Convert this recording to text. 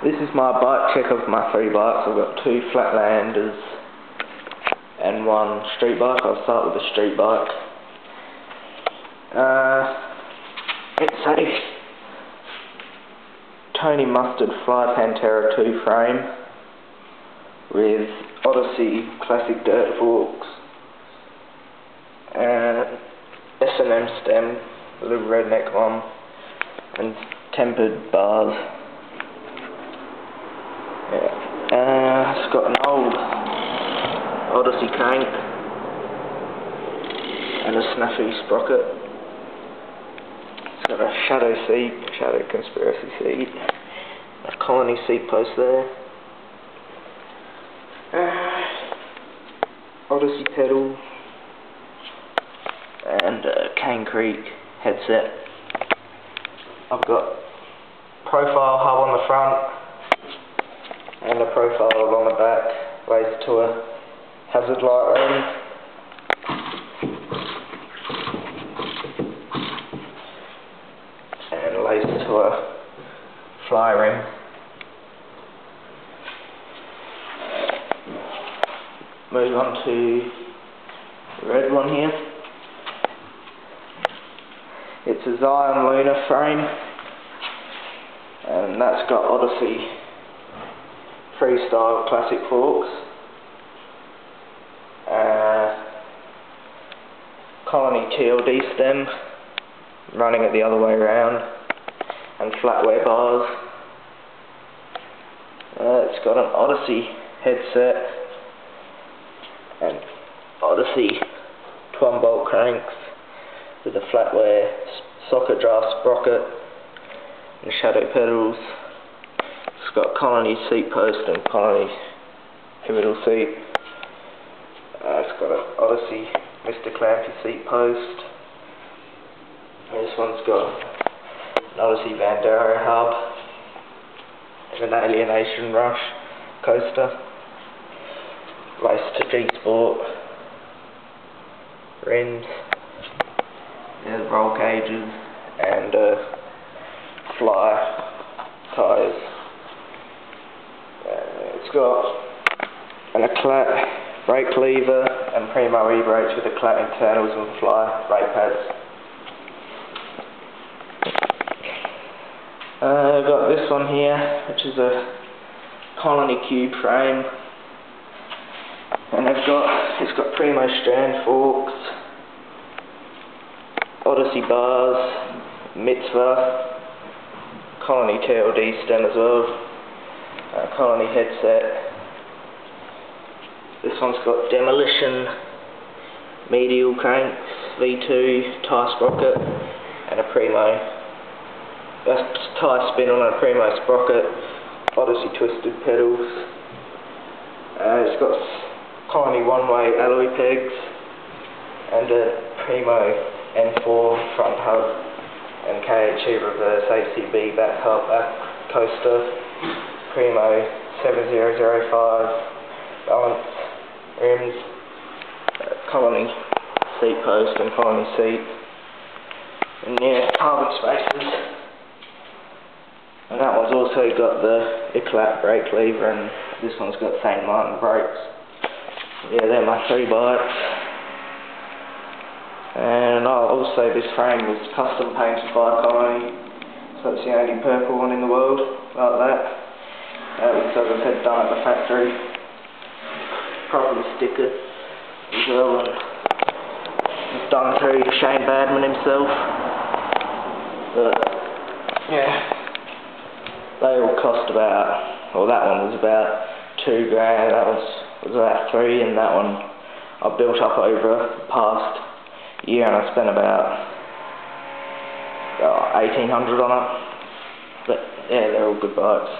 This is my bike check of my 3 bikes. I've got 2 flatlanders and 1 street bike. I'll start with the street bike. It's a Tony Mustard Fly Pantera 2 frame with Odyssey classic dirt forks and S&M stem, a little redneck one, and tempered bars. It's got an old Odyssey crank and a snaffy sprocket. It's got a shadow conspiracy seat, a colony seat post there, Odyssey pedal, and a Cane Creek headset. I've got profile hub on the front and a profile along the back, raised to a hazard light ring. And laced to a fly ring. Move on to the red one here. It's a Zion Luna frame, and that's got Odyssey freestyle classic forks, colony TLD stem running it the other way around, and flatware bars. It's got an Odyssey headset and Odyssey 12-bolt cranks with a flatware socket draft sprocket and shadow pedals. It's got colony seat post and colony pivotal seat. It's got an Odyssey Mr. Clampy seat post. This one's got an Odyssey Bandera hub and an Alienation Rush coaster, laced to G-Sport rims. There's roll cages and fly tyres. It's got an Eclat brake lever and Primo e-brakes with Eclat internals and fly brake pads. I've got this one here, which is a Colony Cube frame, and it's got Primo strand forks, Odyssey bars, Mitzvah, Colony TLD stem as well, Colony headset. This one's got Demolition medial cranks, V2 tie sprocket, and a Primo tie spin on a Primo sprocket, Odyssey twisted pedals. It's got Colony one-way alloy pegs and a Primo N4 front hub and KHE reverse ACB back hub back coaster, Primo 7005 balance rims, Colony seat post and Colony seat, and yeah, carbon spacers. And that one's also got the Eclat brake lever, and this one's got St. Martin brakes. Yeah, they're my 3 bikes. And also this frame was custom painted by Colony, so it's the only purple one in the world like that. That was, as I said, done at the factory, properly stickered as well, and it's done through Shane Badman himself. But yeah, they all cost about, well, that one was about $2 grand, that was about 3, and that one I built up over the past year, and I spent about $1,800 on it. But yeah, they're all good bikes.